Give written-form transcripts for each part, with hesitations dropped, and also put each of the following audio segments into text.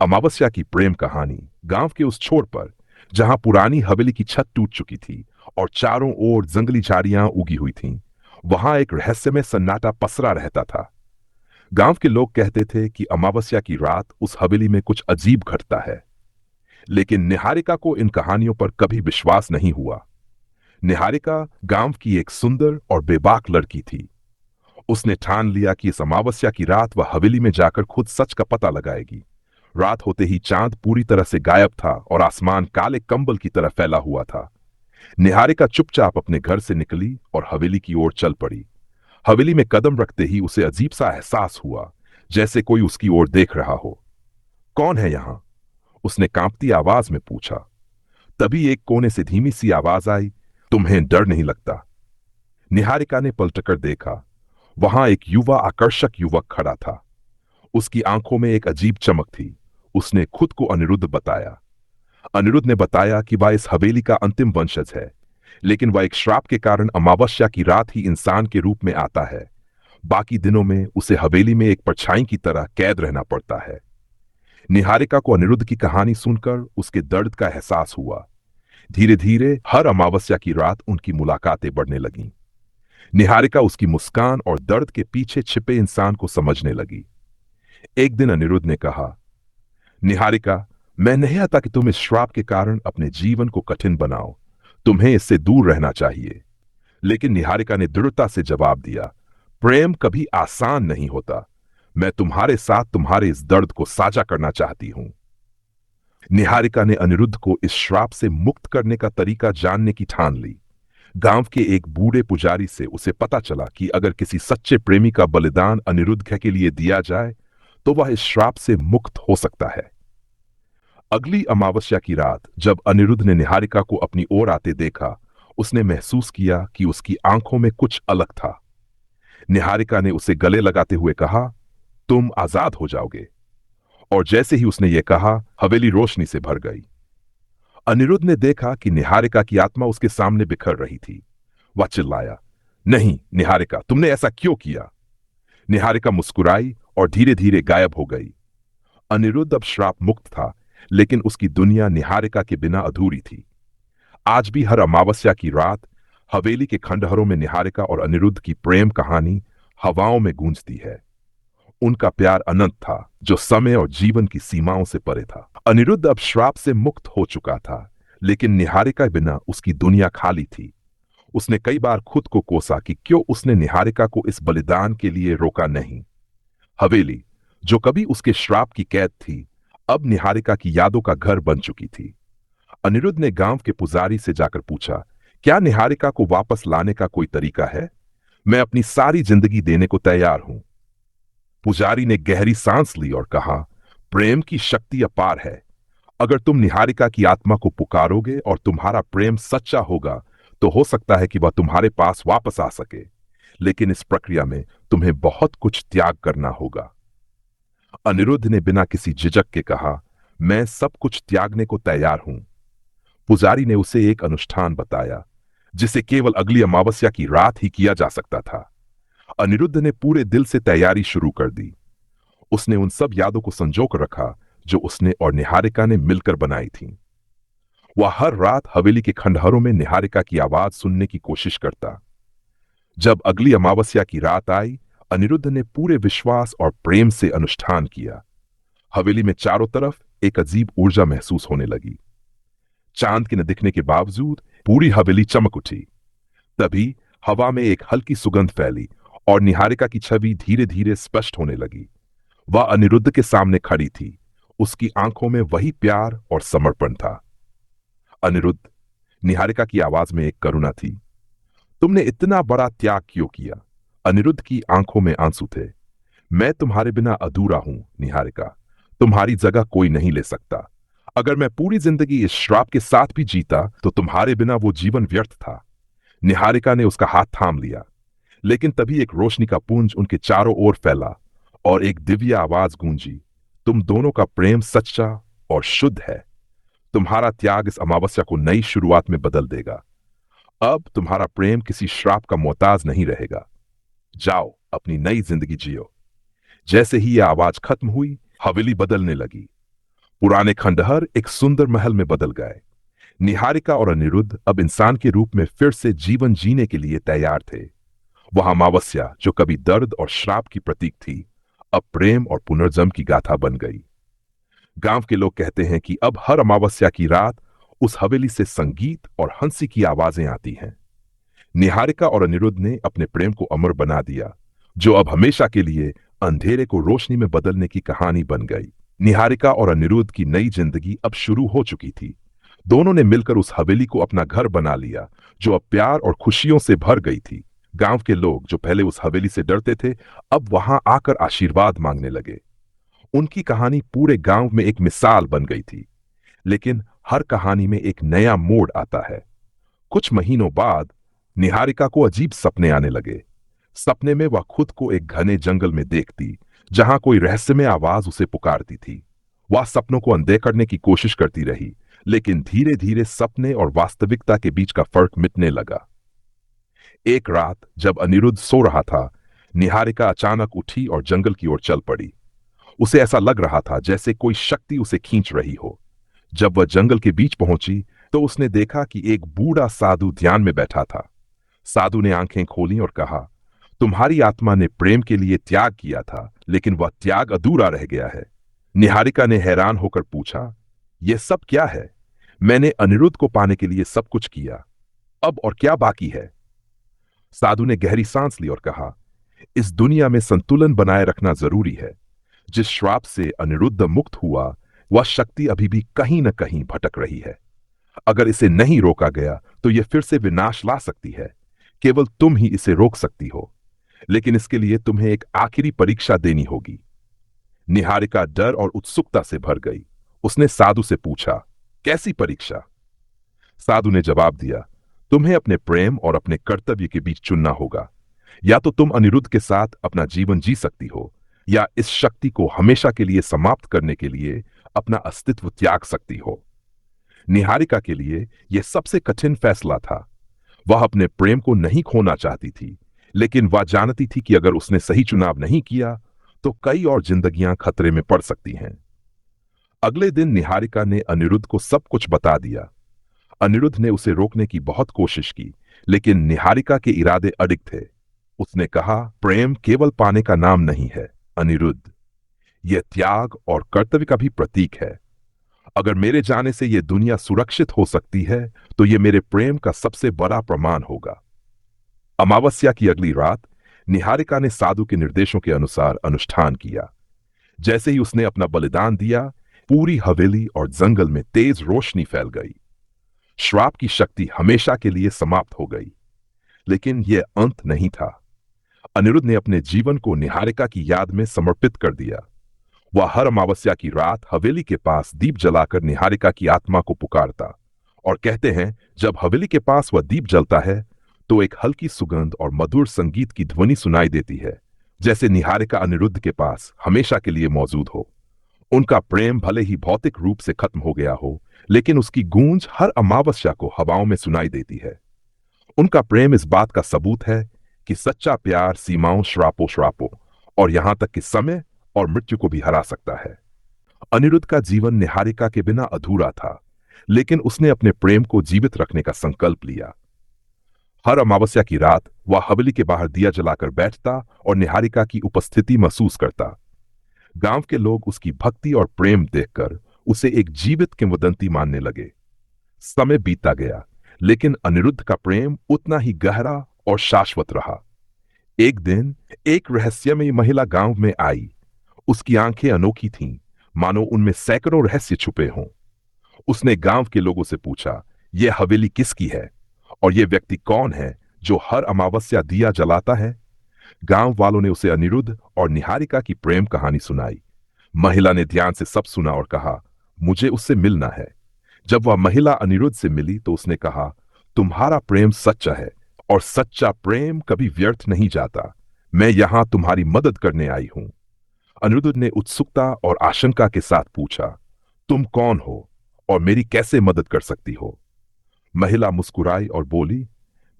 अमावस्या की प्रेम कहानी गांव के उस छोर पर जहां पुरानी हवेली की छत टूट चुकी थी और चारों ओर जंगली झाड़ियां उगी हुई थीं, वहां एक रहस्यमय सन्नाटा पसरा रहता था। गांव के लोग कहते थे कि अमावस्या की रात उस हवेली में कुछ अजीब घटता है। लेकिन निहारिका को इन कहानियों पर कभी विश्वास नहीं हुआ। निहारिका गांव की एक सुंदर और बेबाक लड़की थी। उसने ठान लिया कि इस अमावस्या की रात वह हवेली में जाकर खुद सच का पता लगाएगी। रात होते ही चांद पूरी तरह से गायब था और आसमान काले कंबल की तरह फैला हुआ था। निहारिका चुपचाप अपने घर से निकली और हवेली की ओर चल पड़ी। हवेली में कदम रखते ही उसे अजीब सा एहसास हुआ, जैसे कोई उसकी ओर देख रहा हो। कौन है यहां? उसने कांपती आवाज में पूछा। तभी एक कोने से धीमी सी आवाज आई, तुम्हें डर नहीं लगता? निहारिका ने पलटकर देखा। वहां एक युवा आकर्षक युवक खड़ा था। उसकी आंखों में एक अजीब चमक थी। उसने खुद को अनिरुद्ध बताया। अनिरुद्ध ने बताया कि वह इस हवेली का अंतिम वंशज है, लेकिन वह एक श्राप के कारण अमावस्या की रात ही इंसान के रूप में आता है। बाकी दिनों में उसे हवेली में एक परछाई की तरह कैद रहना पड़ता है। निहारिका को अनिरुद्ध की कहानी सुनकर उसके दर्द का एहसास हुआ। धीरे धीरे हर अमावस्या की रात उनकी मुलाकातें बढ़ने लगीं। निहारिका उसकी मुस्कान और दर्द के पीछे छिपे इंसान को समझने लगी। एक दिन अनिरुद्ध ने कहा, निहारिका, मैं नहीं आता कि तुम इस श्राप के कारण अपने जीवन को कठिन बनाओ। तुम्हें इससे दूर रहना चाहिए। लेकिन निहारिका ने दृढ़ता से जवाब दिया, प्रेम कभी आसान नहीं होता। मैं तुम्हारे साथ तुम्हारे इस दर्द को साझा करना चाहती हूं। निहारिका ने अनिरुद्ध को इस श्राप से मुक्त करने का तरीका जानने की ठान ली। गांव के एक बूढ़े पुजारी से उसे पता चला कि अगर किसी सच्चे प्रेमी का बलिदान अनिरुद्ध के लिए दिया जाए तो वह इस श्राप से मुक्त हो सकता है। अगली अमावस्या की रात जब अनिरुद्ध ने निहारिका को अपनी ओर आते देखा, उसने महसूस किया कि उसकी आंखों में कुछ अलग था। निहारिका ने उसे गले लगाते हुए कहा, तुम आजाद हो जाओगे। और जैसे ही उसने ये कहा, हवेली रोशनी से भर गई। अनिरुद्ध ने देखा कि निहारिका की आत्मा उसके सामने बिखर रही थी। वह चिल्लाया, नहीं निहारिका, तुमने ऐसा क्यों किया? निहारिका मुस्कुराई और धीरे धीरे गायब हो गई। अनिरुद्ध अब श्राप मुक्त था, लेकिन उसकी दुनिया निहारिका के बिना अधूरी थी। आज भी हर अमावस्या की रात हवेली के खंडहरों में निहारिका और अनिरुद्ध की प्रेम कहानी हवाओं में गूंजती है। उनका प्यार अनंत था, जो समय और जीवन की सीमाओं से परे था। अनिरुद्ध अब श्राप से मुक्त हो चुका था, लेकिन निहारिका बिना उसकी दुनिया खाली थी। उसने कई बार खुद को कोसा कि क्यों उसने निहारिका को इस बलिदान के लिए रोका नहीं। हवेली, जो कभी उसके श्राप की कैद थी, अब निहारिका की यादों का घर बन चुकी थी। अनिरुद्ध ने गांव के पुजारी से जाकर पूछा, क्या निहारिका को वापस लाने का कोई तरीका है? मैं अपनी सारी जिंदगी देने को तैयार हूं। पुजारी ने गहरी सांस ली और कहा, प्रेम की शक्ति अपार है। अगर तुम निहारिका की आत्मा को पुकारोगे और तुम्हारा प्रेम सच्चा होगा, तो हो सकता है कि वह तुम्हारे पास वापस आ सके। लेकिन इस प्रक्रिया में तुम्हें बहुत कुछ त्याग करना होगा। अनिरुद्ध ने बिना किसी झिझक के कहा, मैं सब कुछ त्यागने को तैयार हूं। पुजारी ने उसे एक अनुष्ठान बताया, जिसे केवल अगली अमावस्या की रात ही किया जा सकता था। अनिरुद्ध ने पूरे दिल से तैयारी शुरू कर दी। उसने उन सब यादों को संजो कर रखा जो उसने और निहारिका ने मिलकर बनाई थीं। वह हर रात हवेली के खंडहरों में निहारिका की आवाज सुनने की कोशिश करता। जब अगली अमावस्या की रात आई, अनिरुद्ध ने पूरे विश्वास और प्रेम से अनुष्ठान किया। हवेली में चारों तरफ एक अजीब ऊर्जा महसूस होने लगी। चांद के न दिखने के बावजूद पूरी हवेली चमक उठी। तभी हवा में एक हल्की सुगंध फैली और निहारिका की छवि धीरे धीरे स्पष्ट होने लगी। वह अनिरुद्ध के सामने खड़ी थी। उसकी आंखों में वही प्यार और समर्पण था। अनिरुद्ध, निहारिका की आवाज में एक करुणा थी, तुमने इतना बड़ा त्याग क्यों किया? अनिरुद्ध की आंखों में आंसू थे। मैं तुम्हारे बिना अधूरा हूं निहारिका। तुम्हारी जगह कोई नहीं ले सकता। अगर मैं पूरी जिंदगी इस श्राप के साथ भी जीता तो तुम्हारे बिना वो जीवन व्यर्थ था। निहारिका ने उसका हाथ थाम लिया। लेकिन तभी एक रोशनी का पुंज उनके चारों ओर फैला और एक दिव्य आवाज गूंजी, तुम दोनों का प्रेम सच्चा और शुद्ध है। तुम्हारा त्याग इस अमावस्या को नई शुरुआत में बदल देगा। अब तुम्हारा प्रेम किसी श्राप का मोहताज नहीं रहेगा। जाओ, अपनी नई जिंदगी जियो। जैसे ही यह आवाज खत्म हुई, हवेली बदलने लगी। पुराने खंडहर एक सुंदर महल में बदल गए। निहारिका और अनिरुद्ध अब इंसान के रूप में फिर से जीवन जीने के लिए तैयार थे। वहां अमावस्या, जो कभी दर्द और श्राप की प्रतीक थी, अब प्रेम और पुनर्जन्म की गाथा बन गई। गांव के लोग कहते हैं कि अब हर अमावस्या की रात उस हवेली से संगीत और हंसी की आवाजें आती हैं। निहारिका और अनिरुद्ध ने अपने प्रेम को अमर बना दिया, जो अब हमेशा के लिए अंधेरे को रोशनी में बदलने की कहानी बन गई। निहारिका और अनिरुद्ध की नई जिंदगी अब शुरू हो चुकी थी। दोनों ने मिलकर उस हवेली को अपना घर बना लिया, जो अब प्यार और खुशियों से भर गई थी। गांव के लोग, जो पहले उस हवेली से डरते थे, अब वहां आकर आशीर्वाद मांगने लगे। उनकी कहानी पूरे गांव में एक मिसाल बन गई थी। लेकिन हर कहानी में एक नया मोड़ आता है। कुछ महीनों बाद निहारिका को अजीब सपने आने लगे। सपने में वह खुद को एक घने जंगल में देखती, जहां कोई रहस्यमय आवाज उसे पुकारती थी। वह सपनों को अनदेखा करने की कोशिश करती रही, लेकिन धीरे धीरे सपने और वास्तविकता के बीच का फर्क मिटने लगा। एक रात जब अनिरुद्ध सो रहा था, निहारिका अचानक उठी और जंगल की ओर चल पड़ी। उसे ऐसा लग रहा था जैसे कोई शक्ति उसे खींच रही हो। जब वह जंगल के बीच पहुंची तो उसने देखा कि एक बूढ़ा साधु ध्यान में बैठा था। साधु ने आंखें खोली और कहा, तुम्हारी आत्मा ने प्रेम के लिए त्याग किया था, लेकिन वह त्याग अधूरा रह गया है। निहारिका ने हैरान होकर पूछा, यह सब क्या है? मैंने अनिरुद्ध को पाने के लिए सब कुछ किया, अब और क्या बाकी है? साधु ने गहरी सांस ली और कहा, इस दुनिया में संतुलन बनाए रखना जरूरी है। जिस श्राप से अनिरुद्ध मुक्त हुआ, वह शक्ति अभी भी कहीं न कहीं भटक रही है। अगर इसे नहीं रोका गया तो यह फिर से विनाश ला सकती है। केवल तुम ही इसे रोक सकती हो, लेकिन इसके लिए तुम्हें एक आखिरी परीक्षा देनी होगी। निहारिका डर और उत्सुकता से भर गई। उसने साधु से पूछा, कैसी परीक्षा? साधु ने जवाब दिया, तुम्हें अपने प्रेम और अपने कर्तव्य के बीच चुनना होगा। या तो तुम अनिरुद्ध के साथ अपना जीवन जी सकती हो, या इस शक्ति को हमेशा के लिए समाप्त करने के लिए अपना अस्तित्व त्याग सकती हो। निहारिका के लिए यह सबसे कठिन फैसला था। वह अपने प्रेम को नहीं खोना चाहती थी, लेकिन वह जानती थी कि अगर उसने सही चुनाव नहीं किया तो कई और जिंदगियां खतरे में पड़ सकती हैं। अगले दिन निहारिका ने अनिरुद्ध को सब कुछ बता दिया। अनिरुद्ध ने उसे रोकने की बहुत कोशिश की, लेकिन निहारिका के इरादे अडिग थे। उसने कहा, प्रेम केवल पाने का नाम नहीं है अनिरुद्ध, यह त्याग और कर्तव्य का भी प्रतीक है। अगर मेरे जाने से यह दुनिया सुरक्षित हो सकती है तो यह मेरे प्रेम का सबसे बड़ा प्रमाण होगा। अमावस्या की अगली रात निहारिका ने साधु के निर्देशों के अनुसार अनुष्ठान किया। जैसे ही उसने अपना बलिदान दिया, पूरी हवेली और जंगल में तेज रोशनी फैल गई। श्राप की शक्ति हमेशा के लिए समाप्त हो गई। लेकिन यह अंत नहीं था। अनिरुद्ध ने अपने जीवन को निहारिका की याद में समर्पित कर दिया। वह हर अमावस्या की रात हवेली के पास दीप जलाकर निहारिका की आत्मा को पुकारता, और कहते हैं जब हवेली के पास वह दीप जलता है तो एक हल्की सुगंध और मधुर संगीत की ध्वनि सुनाई देती है, जैसे निहारिका अनिरुद्ध के पास हमेशा के लिए मौजूद हो। उनका प्रेम भले ही भौतिक रूप से खत्म हो गया हो, लेकिन उसकी गूंज हर अमावस्या को हवाओं में सुनाई देती है। उनका प्रेम इस बात का सबूत है कि सच्चा प्यार सीमाओं, श्रापों और यहां तक कि समय और मृत्यु को भी हरा सकता है। अनिरुद्ध का जीवन निहारिका के बिना अधूरा था, लेकिन उसने अपने प्रेम को जीवित रखने का संकल्प लिया। हर अमावस्या की रात वह हवेली के बाहर दिया जलाकर बैठता और निहारिका की उपस्थिति महसूस करता। गांव के लोग उसकी भक्ति और प्रेम देखकर उसे एक जीवित किंवदंती मानने लगे। समय बीतता गया, लेकिन अनिरुद्ध का प्रेम उतना ही गहरा और शाश्वत रहा। एक दिन एक रहस्यमयी महिला गांव में आई। उसकी आंखें अनोखी थीं, मानो उनमें सैकड़ों रहस्य छुपे हों। उसने गांव के लोगों से पूछा, यह हवेली किसकी है और यह व्यक्ति कौन है जो हर अमावस्या दिया जलाता है? गांव वालों ने उसे अनिरुद्ध और निहारिका की प्रेम कहानी सुनाई। महिला ने ध्यान से सब सुना और कहा, मुझे उससे मिलना है। जब वह महिला अनिरुद्ध से मिली तो उसने कहा, तुम्हारा प्रेम सच्चा है और सच्चा प्रेम कभी व्यर्थ नहीं जाता। मैं यहां तुम्हारी मदद करने आई हूं। अनिरुद्ध ने उत्सुकता और आशंका के साथ पूछा, तुम कौन हो और मेरी कैसे मदद कर सकती हो? महिला मुस्कुराई और बोली,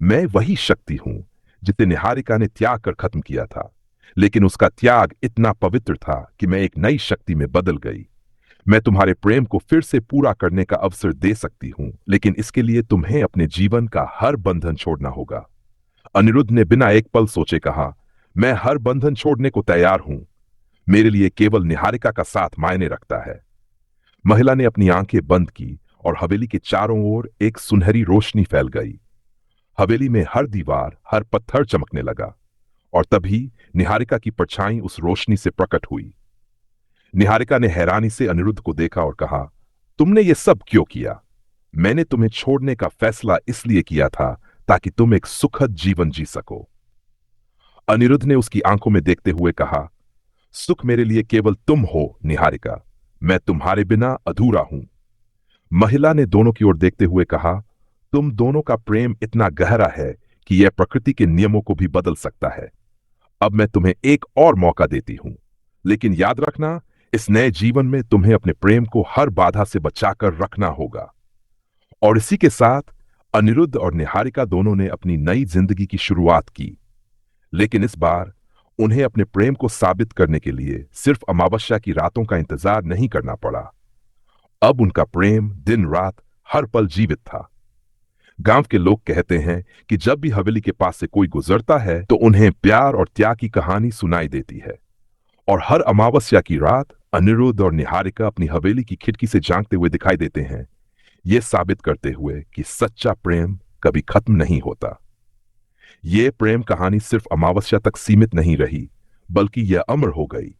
मैं वही शक्ति हूं जिसे निहारिका ने त्याग कर खत्म किया था, लेकिन उसका त्याग इतना पवित्र था कि मैं एक नई शक्ति में बदल गई। मैं तुम्हारे प्रेम को फिर से पूरा करने का अवसर दे सकती हूं, लेकिन इसके लिए तुम्हें अपने जीवन का हर बंधन छोड़ना होगा। अनिरुद्ध ने बिना एक पल सोचे कहा, मैं हर बंधन छोड़ने को तैयार हूं। मेरे लिए केवल निहारिका का साथ मायने रखता है। महिला ने अपनी आंखें बंद की और हवेली के चारों ओर एक सुनहरी रोशनी फैल गई। हवेली में हर दीवार, हर पत्थर चमकने लगा और तभी निहारिका की परछाई उस रोशनी से प्रकट हुई। निहारिका ने हैरानी से अनिरुद्ध को देखा और कहा, तुमने ये सब क्यों किया? मैंने तुम्हें छोड़ने का फैसला इसलिए किया था ताकि तुम एक सुखद जीवन जी सको। अनिरुद्ध ने उसकी आंखों में देखते हुए कहा, सुख मेरे लिए केवल तुम हो निहारिका, मैं तुम्हारे बिना अधूरा हूं। महिला ने दोनों की ओर देखते हुए कहा, तुम दोनों का प्रेम इतना गहरा है कि यह प्रकृति के नियमों को भी बदल सकता है। अब मैं तुम्हें एक और मौका देती हूं, लेकिन याद रखना, इस नए जीवन में तुम्हें अपने प्रेम को हर बाधा से बचाकर रखना होगा। और इसी के साथ अनिरुद्ध और निहारिका दोनों ने अपनी नई जिंदगी की शुरुआत की। लेकिन इस बार उन्हें अपने प्रेम को साबित करने के लिए सिर्फ अमावस्या की रातों का इंतजार नहीं करना पड़ा। अब उनका प्रेम दिन रात हर पल जीवित था। गांव के लोग कहते हैं कि जब भी हवेली के पास से कोई गुजरता है तो उन्हें प्यार और त्याग की कहानी सुनाई देती है। और हर अमावस्या की रात अनिरुद्ध और निहारिका अपनी हवेली की खिड़की से झांकते हुए दिखाई देते हैं, ये साबित करते हुए कि सच्चा प्रेम कभी खत्म नहीं होता। ये प्रेम कहानी सिर्फ अमावस्या तक सीमित नहीं रही, बल्कि यह अमर हो गई।